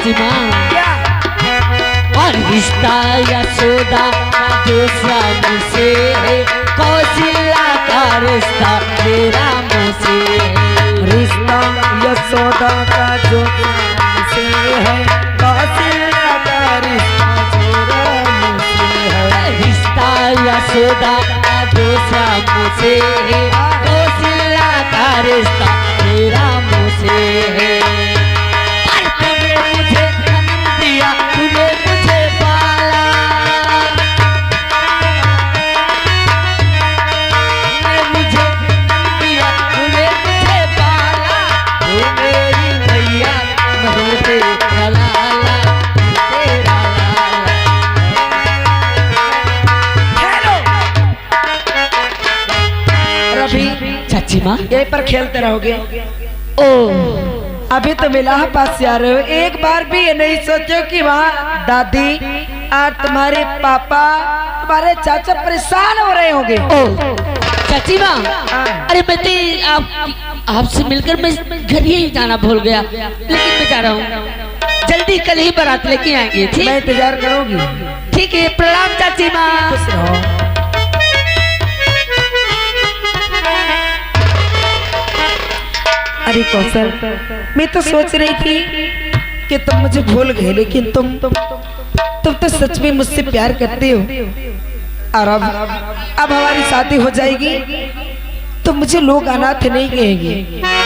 चाची माँ क्या? और रिश्ता यशोदा का दूसरा मुझसे है, कौशल्या का रिश्ता मेरा मुझसे है। रिश्ता यशोदा का जो मुझसे है, कौशल्या का रिश्ता मेरा मुझसे है। रिश्ता यशोदा का दूसरा मुझसे है, कौशल्या का रिश्ता मेरा मुझसे है। और तूने मुझे जन्म दिया, तूने मुझे पाला, तूने मुझे जन्म दिया, तूने मुझे पाला, तू मेरी मैया मैं तेरा लाला, तेरा लाला। हेलो रवि, चाची माँ यहीं पर खेलते रहोगे? ओ अभी तो मिलाह पास से आ रहे हो, एक बार भी ये नहीं सोचो कि वहाँ दादी और तुम्हारे पापा तुम्हारे चाचा परेशान हो रहे होंगे। ओ चाची माँ, अरे मैं तो आपसे मिलकर मैं घर ही जाना भूल गया, लेकिन मैं जा रहा हूँ, जल्दी कल ही बारात लेके आएंगे। ठीक मैं इंतजार करूंगी। ठीक है, प्रणाम चाची माँ। खुश रहो। अरे कौशल, मैं तो सोच रही थी कि तुम मुझे भूल गए, लेकिन तुम तो सच में मुझसे प्यार करते हो। और अब हमारी शादी हो जाएगी तो मुझे लोग अनाथ नहीं कहेंगे,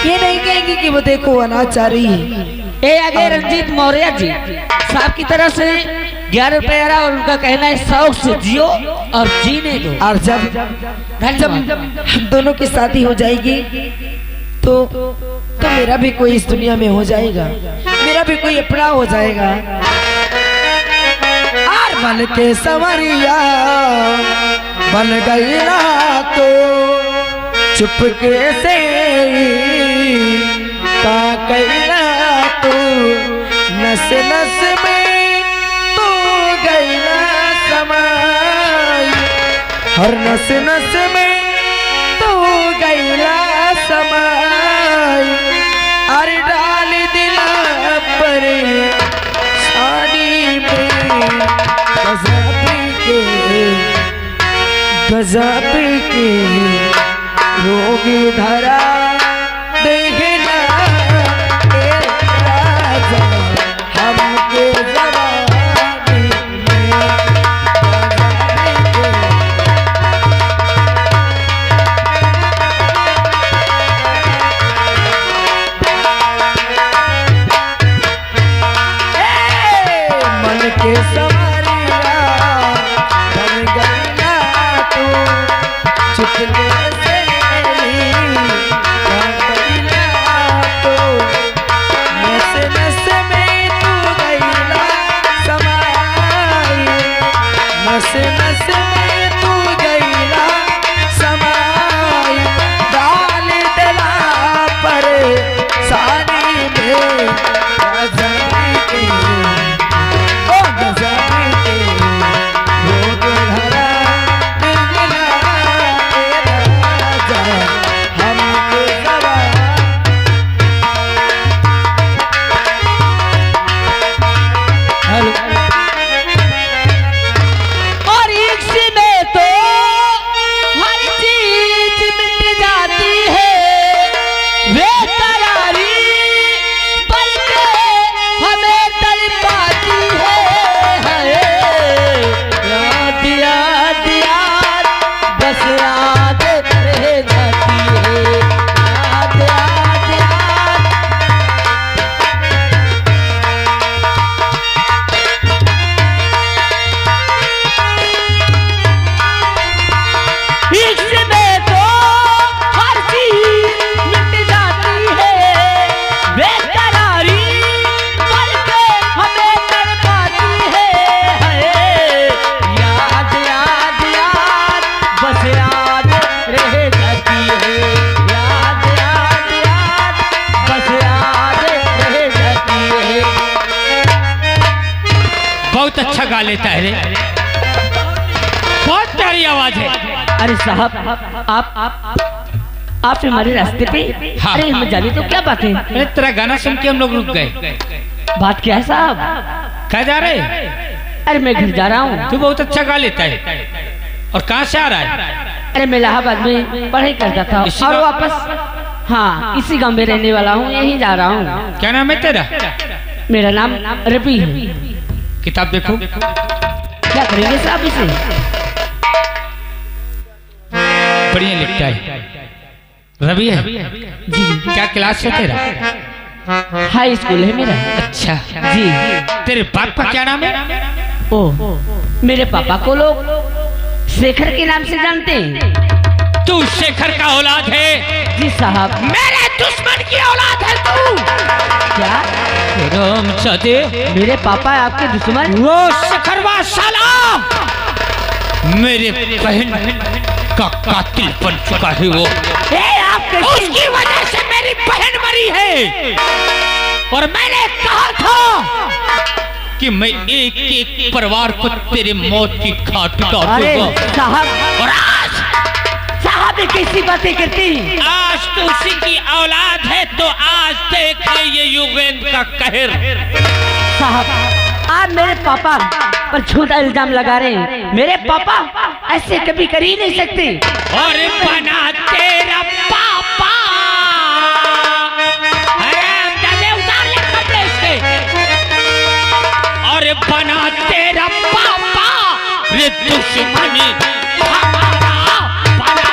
ये नहीं कहेंगे कि वो देखो अनाथ आ रही है। ए आगे रंजीत मौर्य जी साहब की तरफ से 11 रुपये और उनका कहना है 100 से जियो और जीने दो। और जब हम दोनों की शादी हो जाएगी तो मेरा भी कोई इस दुनिया में हो जाएगा, मेरा भी कोई अपना हो जाएगा। और बन के संवरिया बन गई ना तो चुपके से का कहना तू, नस नस में तू गई ना समाई, हर नस नस में तू गई ना समाई। अरे डाल दिला पर शादी में गजब के रोगी धरा देखना हमके जवानी में मन के संवरिया बन गई ना तू चुपके से तो नस नस में तू गई ना समाई, नस नस में तू गई ना समाई। डाल दिला पर सानी में गजब के ओ गजब के रोग धरा दिला तेरा जा हमके गवा। हेलो और इसी में तो हर चीज मिट जाती है, बेकरारी पल के हमें तड़पाती है। याद याद याद बस याद रह जाती है, याद याद याद। इसमें तो हर चीज मिट जाती है, बेकरारी पल के हमें तड़पाती है। याद याद याद बस याद रह जाती है, याद याद याद बस याद रह जाती है। बहुत अच्छा गा लेता है रे, बहुत प्यारी आवाज है। अरे साहब आप हमारे रास्ते पे। हाँ, अरे हम जाने तो क्या बात है। अरे तेरा गाना सुन के हम लोग रुक गए। बात क्या है साहब? क्या जा रहे? अरे मैं घर जा रहा हूँ। तू बहुत अच्छा गा लेता है। और कहाँ से आ रहा है? अरे मैं इलाहाबाद में पढ़ाई करता था और वापस हाँ इसी गांव में रहने वाला हूँ, यहीं जा रहा हूँ। क्या नाम है तेरा? मेरा नाम रवि है। किताब देखो। क्या करेंगे साहब इसे? बढ़िया लिखता है। रवि है जी। क्या क्लास है तेरा? हाई स्कूल है मेरा। अच्छा जी। तेरे बाप का क्या नाम है? ओ मेरे पापा को लोग शेखर के नाम से जानते हैं। तू शेखर का औलाद है? जी साहब। मेरे दुश्मन की औलाद है तू। क्या? राम सदे मेरे पापा है आपके दुश्मन? वो शेखरवा साला मेरे बहन का कातिल बन चुका है वो। उसकी वजह से मेरी बहन मरी है और मैंने कहा था कि मैं एक एक परिवार को तेरे मौत की घाट उतारूंगा। साहब और आज साहब कैसी बातें करती? आज तो उसी की औलाद है तो आज देख ले ये युगेंद्र का कहर। साहब आप मेरे पापा पर झूठा इल्जाम लगा रहे हैं। मेरे पापा ऐसे कभी कर ही नहीं सकते। और बना तेरा पापा उतार ले कपड़े से। और बना तेरा पापा रे दुश्मनी हमारा बना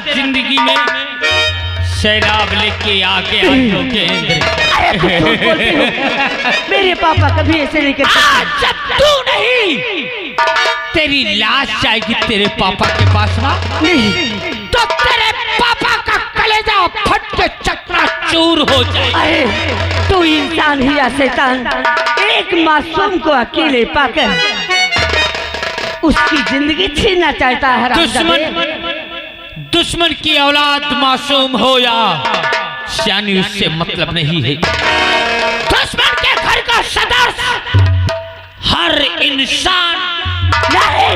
जिंदगी में सैलाब लेके आके मेरे पापा कभी ऐसे नहीं करते। आज जब तू नहीं तेरी लाश जाएगी तेरे पापा के पास ना नहीं तो तेरे पापा का कलेजा फट के चकनाचूर हो जाए। अरे तू इंसान ही या शैतान एक मासूम को अकेले पाकर उसकी जिंदगी छीनना चाहता है। दुश्मन की औलाद मासूम हो या सियानी उससे मतलब नहीं है। दुश्मन के घर का सदस्य हर इंसान नहीं।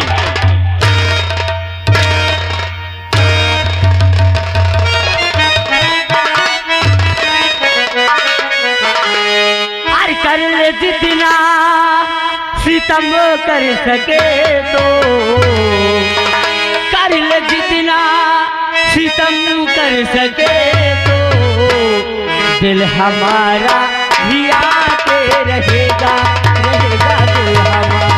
अरे कर ले जितना सितम कर सके तो कर ले जितना सितम कर सके तो दिल हमारा भी आके रहेगा रहेगा दिल हमारा।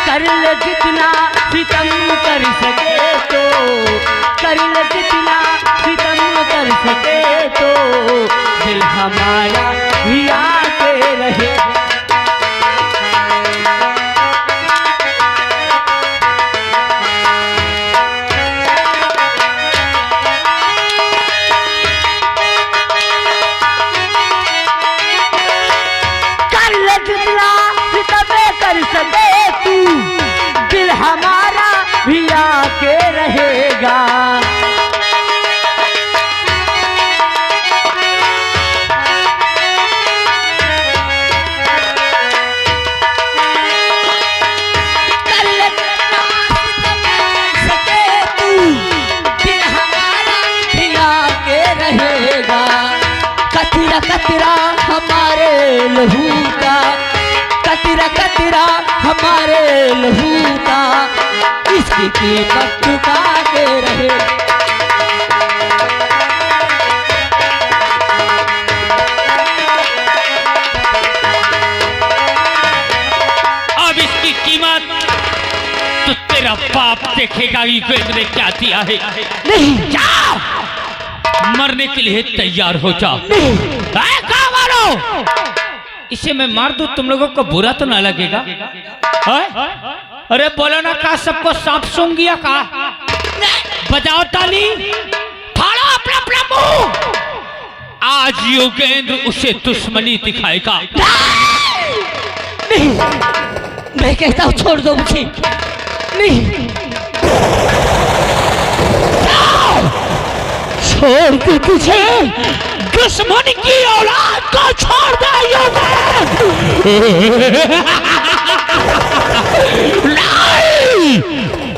कर ले जितना सितम कर सके तो कर ले जितना सितम कर सके तो दिल हमारा भी आके रहे। कर ले जितना सितम कर सके तू दिल हमारा भी आके रहेगा। हमारे लहू का, कतरा कतरा हमारे लहू का, इसकी कीमत चुका के रहे। अब इसकी कीमत तो तेरा बाप देखेगा कि गोविंद ने क्या दिया है। नहीं, जाओ, मरने के लिए तैयार हो जाओ। कहाँ मारो? इसे मैं मार दूं, तुम लोगों को बुरा तो ना लगेगा? अरे बोलो ना, का सबको सांप सूंघ गया का? बजाओ ताली, फाड़ो अपना अपना मुंह। आज योगेंद्र उसे दुश्मनी दिखाएगा। नहीं, मैं कहता हूँ छोड़ दो मुझे। नहीं, छोड़ के तुझे दुश्मन की औलाद को छोड़ दे नहीं,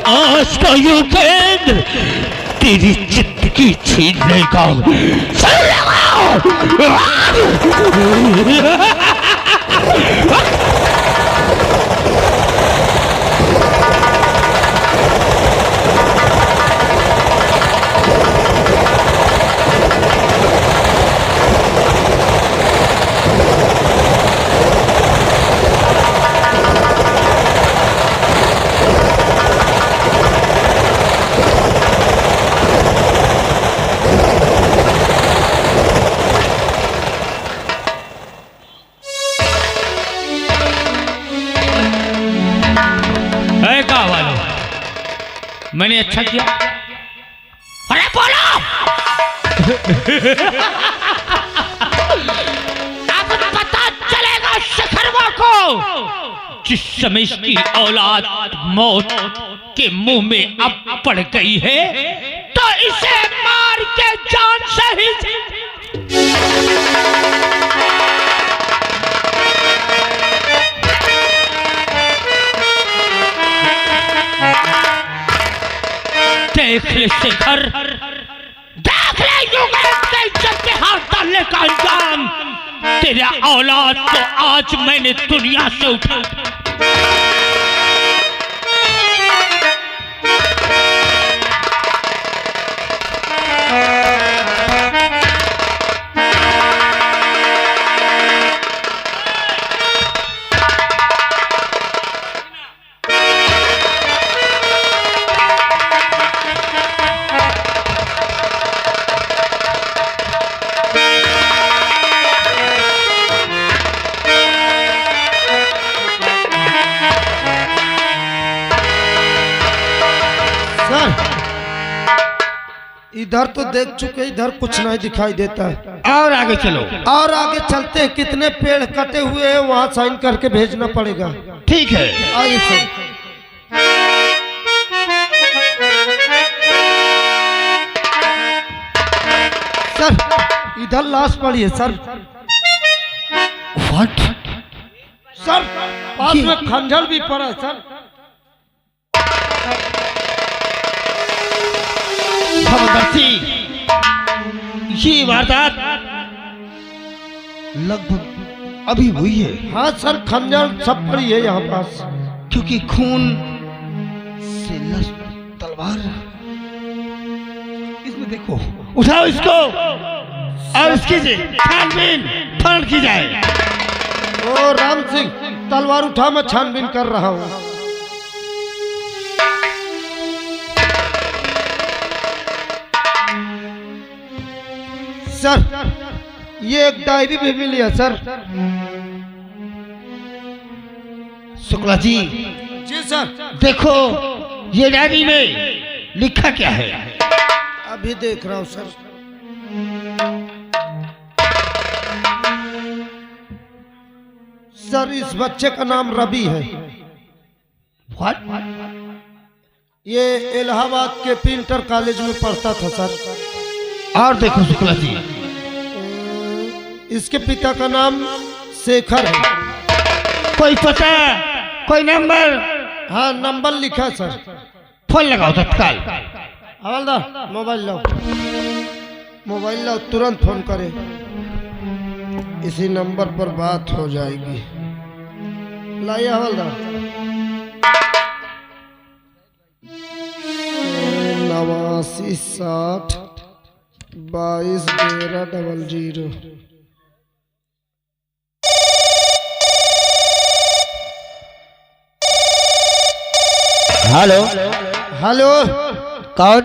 आज का योगेंद्र तेरी जिंदगी छीन लेगा। मैंने अच्छा किया? अरे बोलो। अब पता चलेगा शिखरवा को, जिस समय इसकी औलाद मौत के मुंह में अब पड़ गई है, तो इसे मार के जान से ही देख ले शिखर, देख ले योगेंद्र के इज्जत के हाथ डालने का अंजाम। तेरा औलाद को आज मैंने दुनिया से उठा। इधर तो देख चुके, इधर कुछ नहीं दिखाई देता है। और आगे चलो, और आगे चलते हैं। कितने पेड़ कटे हुए हैं वहाँ साइन करके भेजना पड़ेगा। ठीक है, आइए सर, इधर लाश पड़ी है सर। व्हाट? सर पास में खंजर भी पड़ा है सर। ये वारदात लगभग अभी हुई है। हाँ सर, खंजर सब पड़ी है यहाँ पास, क्योंकि खून से तलवार इसमें देखो। उठाओ इसको और इसकी छानबीन फौरन की जाए। ओ राम सिंह, तलवार उठा, मैं छानबीन कर रहा हूँ। सर ये एक डायरी भी मिली है सर। शुक्ला जी, जी सर। देखो ये डायरी में लिखा क्या है? अभी देख रहा हूँ सर। सर इस बच्चे का नाम रवि है। व्हाट? ये इलाहाबाद के इंटर कॉलेज में पढ़ता था सर। और देखो शुक्ला जी, इसके पिता का नाम शेखर है। कोई पता, कोई नंबर? हाँ नंबर लिखा सर। फोन लगाओ तत्काल। हवलदार मोबाइल लाओ, मोबाइल लाओ, तुरंत फोन करे। इसी नंबर पर बात हो जाएगी। लाइए हवलदार। 89 60 22 13 00। हेलो हेलो, कौन?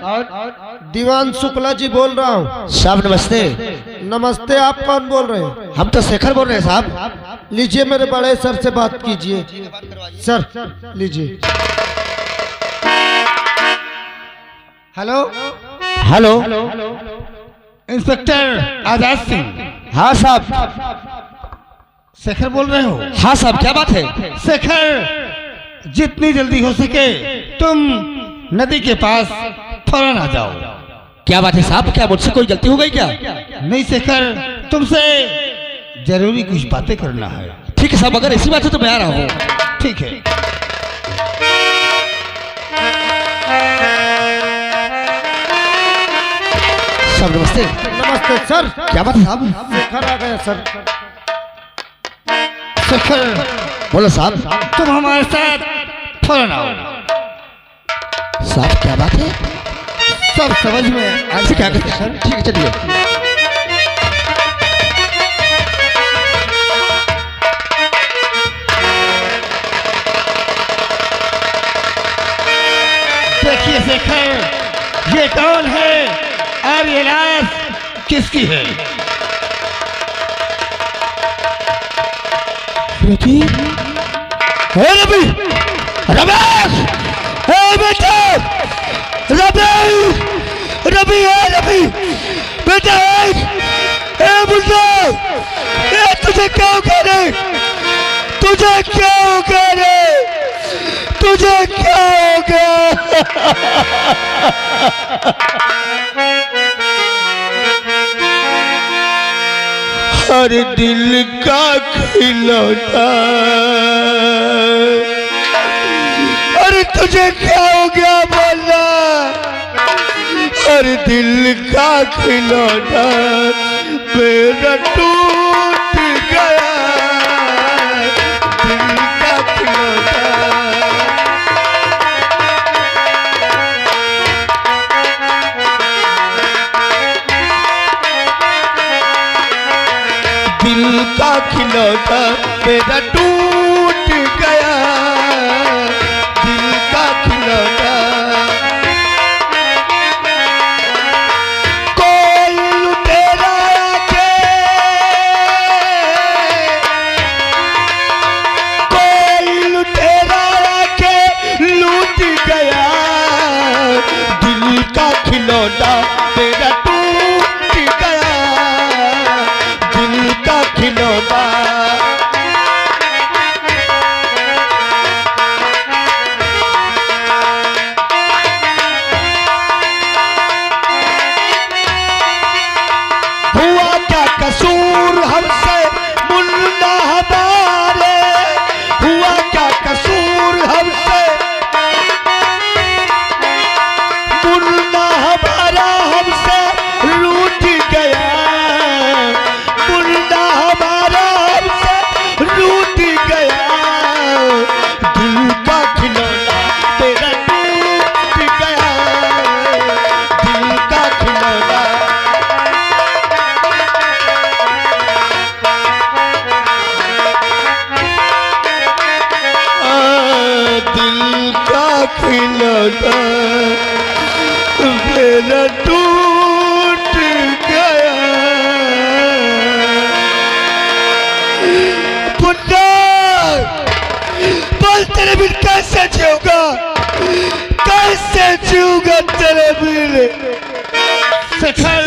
दीवान शुक्ला जी बोल रहा हूँ। साहब नमस्ते। नमस्ते, आप कौन बोल रहे हैं? हम तो शेखर बोल रहे हैं साहब। लीजिए मेरे बड़े सर से बात कीजिए। सर लीजिए। Hello hello inspector Azad Singh. हाँ साहब। शेखर बोल रहे हो? हाँ साहब, क्या बात है? शेखर, जितनी जल्दी हो सके तुम नदी के पास फौरन आ जाओ। क्या बात है साहब, क्या मुझसे कोई गलती हो गई क्या? नहीं शेखर, तुमसे जरूरी कुछ बातें करना है। ठीक है साहब, अगर ऐसी बात है तो मैं आ रहा हूँ। ठीक है। साहब नमस्ते। नमस्ते सर। क्या बात है साहब? शेखर आ गया सर। शेखर, बोलो साहब। तुम हमारे साथ फौरन आओ। साहब क्या बात है? सब समझ में आपसे क्या कहते हैं सर? ठीक है चलिए। देखिए शेखर, ये कौन है और ये लाश किसकी है? रवि, हे रवि, रमेश, हे बेटा, रवि, रवि है रवि, बेटा हे बुल्ला, ये तुझे क्या हो गया रे? तुझे क्या हो गया रे? तुझे क्या हो गया? हर दिल का खिलौना, अरे तुझे क्या हो गया बोला? हर दिल का खिलौना मेरा टूट गया, दिल का खिलौना। दिल का खिलौना मेरा टूट गया, दिल का खिलौना। कोई लुटेरा आके, कोई लुटेरा आके लूट गया, दिल का खिलौना मेरा टूट गया, दिल का खिलौना। हुआ क्या कसूर हमसे मुन्ना हमारे, हुआ क्या कसूर हमसे मुन्ना हमारा, हमसे रूठ गया, मुन्ना हमारा हमसे रूठ गया, दिल का खिलौना तेरा टूट गया, दिल का खिलौना। दिल का खिलौना मेरा टूट गया। पुन्ना बोल, तेरे बिन कैसे जीऊंगा, कैसे जीऊंगा तेरे बिन? शेखर,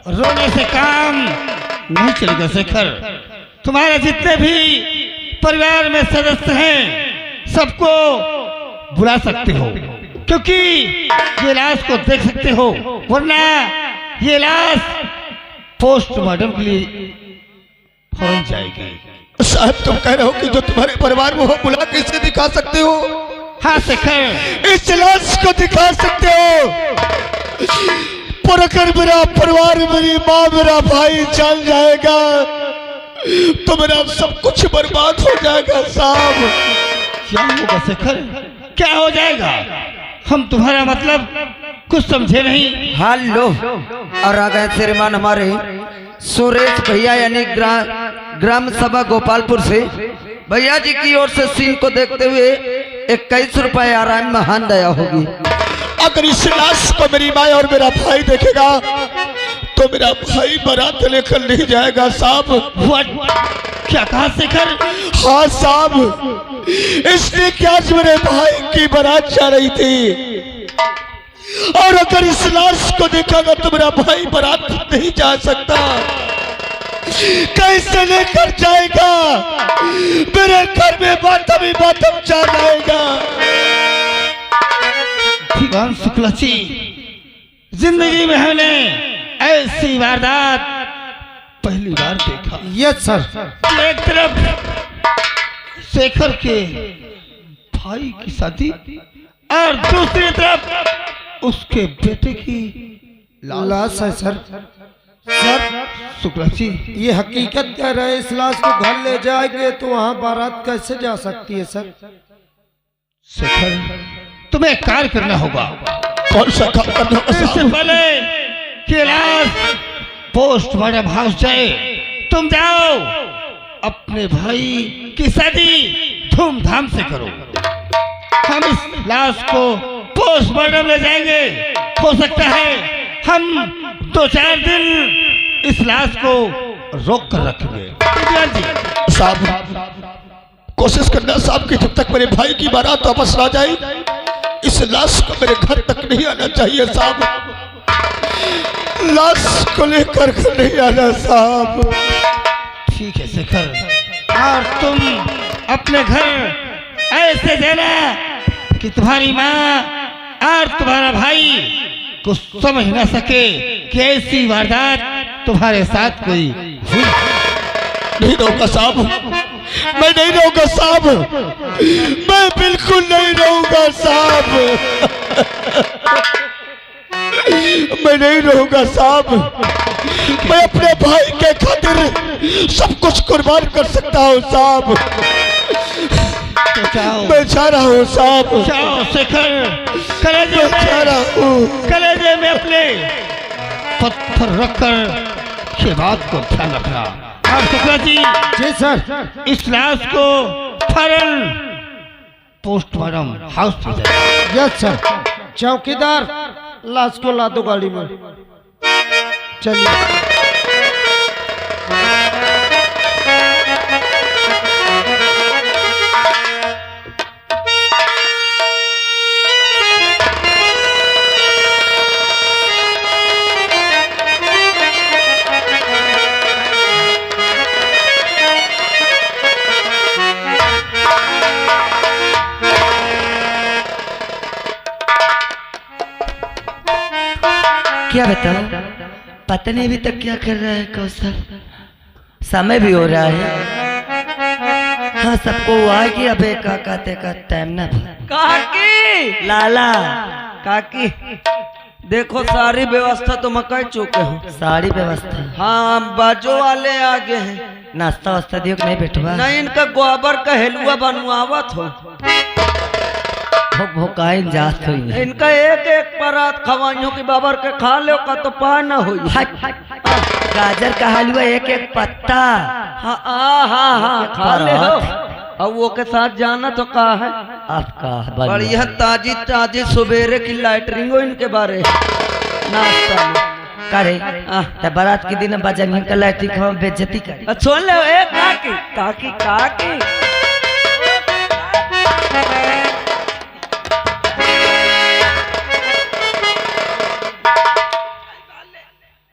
रोने से काम नहीं चलेगा शेखर। तुम्हारे जितने भी परिवार में सदस्य हैं सबको बुला सकते हो, क्योंकि ये लाश को देख सकते हो, वरना ये लाश पोस्टमार्टम के लिए फौरन जाएगी। साहब तुम कह रहे हो कि जो तुम्हारे परिवार में हो बुला के इसे दिखा सकते हो? हाँ शेखर, इस लाश को दिखा सकते हो? पर अगर मेरा परिवार, मेरी माँ, मेरा भाई जान जाएगा तो मेरा सब कुछ बर्बाद हो जाएगा साहब। क्या होगा शेखर, क्या हो जाएगा? हम तुम्हारा मतलब कुछ समझे नहीं। हेलो, और आ गए श्रीमान हमारे सुरेश भैया यानी ग्राम सभा गोपालपुर से। भैया जी की ओर से सीन को देखते हुए 21 रुपए आराम महान दया होगी। अगर इस लाश को मेरी माँ और मेरा भाई देखेगा तो मेरा भाई बारात लेकर नहीं जाएगा साहब। क्या कहा शेखर? हाँ साहब, इसलिए कि आज मेरे भाई की बारात जा रही थी और अगर इस लाश को देखेगा तो मेरा भाई बारात नहीं जा सकता। कैसे लेकर जाएगा? मेरे घर में बातम ही बातम जा जाएगा। भगवान शुक्ला जी, जिंदगी में हमने ऐसी वारदात पहली बार देखा। Yes sir. एक तरफ शेखर के भाई की शादी और दूसरी तरफ उसके बेटे की लाश है सर। सर शुक्ला जी, ये हकीकत कह रहे हैं, इस लाश को घर ले जाएंगे तो वहाँ बारात कैसे जा सकती है सर? शेखर, तुम्हें एक कार्य करना होगा। कौन सा काम करना होगा? इससे पहले कि लाश पोस्टमार्टम हाउस जाए, तुम जाओ अपने भाई की शादी धूमधाम से करो। हम इस लाश को पोस्टमार्टम ले जाएंगे। हो सकता है हम 2-4 दिन इस लाश को रोक कर रखेंगे। साहब कोशिश करना साहब कि जब तक मेरे भाई की बारात वापस ना जाए इस लाश को मेरे घर तक नहीं आना चाहिए साहब। लाश को लेकर घर नहीं आना साहब। ठीक है शेखर, और तुम अपने घर ऐसे देना कि तुम्हारी माँ और तुम्हारा भाई कुछ समझ न सके कि ऐसी वारदात तुम्हारे साथ कोई हुई। नहीं रहूंगा साहब, मैं नहीं रहूंगा साहब, मैं बिल्कुल नहीं रहूंगा साहब। मैं नहीं रहूंगा साहब। मैं अपने भाई के खातिर सब कुछ कुर्बान कर सकता हूँ साहब। तो जाओ, मैं जा रहा हूँ साहब। जाओ शेखर, कलेजे मैं जा में, रहा हूँ। कलेजे में अपने पत्थर रखकर ये बात को ध्यान रखना। और शुक्ला जी, जी सर। इस लाश को फौरन पोस्टमार्टम हाउस में जाए। Yes sir. चौकीदार लाश को ला दो गाड़ी में। चलिए। क्या बताओ, पता नहीं अभी तक क्या कर रहा है कौशल। समय भी हो रहा है। हाँ, सबको हुआ है कि अबे काका ते का टाइम ना। काकी लाला काकी देखो, सारी व्यवस्था तो मैं कर चुके हूँ। सारी व्यवस्था। हाँ, बाजू वाले आगे हैं। नाश्ता वास्ता दियो कि नहीं बैठवा? नहीं, इनका गोबर का हलवा बनवावत हो। भोकाई जात हुई। इनका एक एक परात खवाइयों की बाबर के खा लो का तो पा न हुई। गाजर का हलवा एक एक पत्ता। हाँ हाँ हाँ, खा ले हो। अब वो के साथ जाना तो कहा है आपका बढ़िया ताजी ताजी सवेरे की लाइटरिंग हो इनके बारे नाश्ता में करे। तो बारात के दिन बजंग का लाइटिंग खाओ, बेइज्जती करे। सुन ले ए काकी काकी काकी,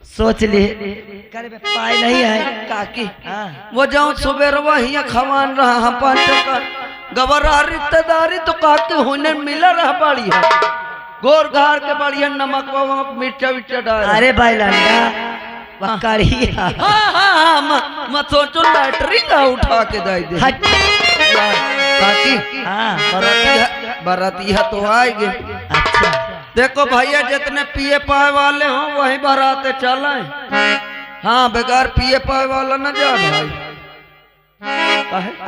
सोच लिए करे पाए नहीं है काकी। वो जाऊं सुबह वही खवान रहा हम पांच का गवरा रिश्तेदारी तो काकी होने मिला रहा बढ़िया गोर घार के बढ़िया नमक वमक मिर्चा विर्चा डाल। अरे भाई लंडा करिया। हाँ हाँ हाँ, मैं सोचो लैटरिंग उठा के दे दे काकी। हाँ बरातिया तो आएंगे। अच्छा, देखो भैया जितने पिए पाए वाले हो वही बराते चले। हाँ बगैर पिए पाए वाला न जा भाई।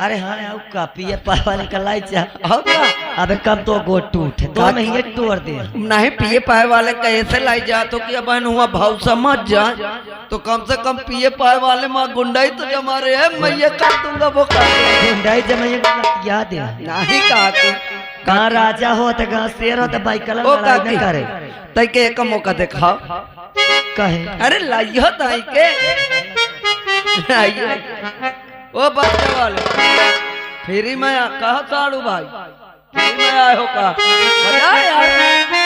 अरे हाँ आओ का पिए पावा निकलाई चा हो का? अबे कब तो गोट टूट 2 महीने तोड़ दे। नहीं पिए पाए वाले कैसे लाई जा तो कि बहन हुआ भाव समझ जा तो कम से कम पिए पाए वाले माँ गुंडाई तो जमा रहे है मैं काट दूंगा वो गुंडाई जमाइए याद है नहीं कहा तू कहाँ राजा हो तो कहाँ शेर हो तो भाई कलम ओ लड़ाई काकी न करे तय के एक मौका दिखाओ। कहे अरे लाइयो ताई के लाइयो ओ बच्चे वाले फ्री में कहा साड़ू भाई फ्री में आए हो का बजा यार।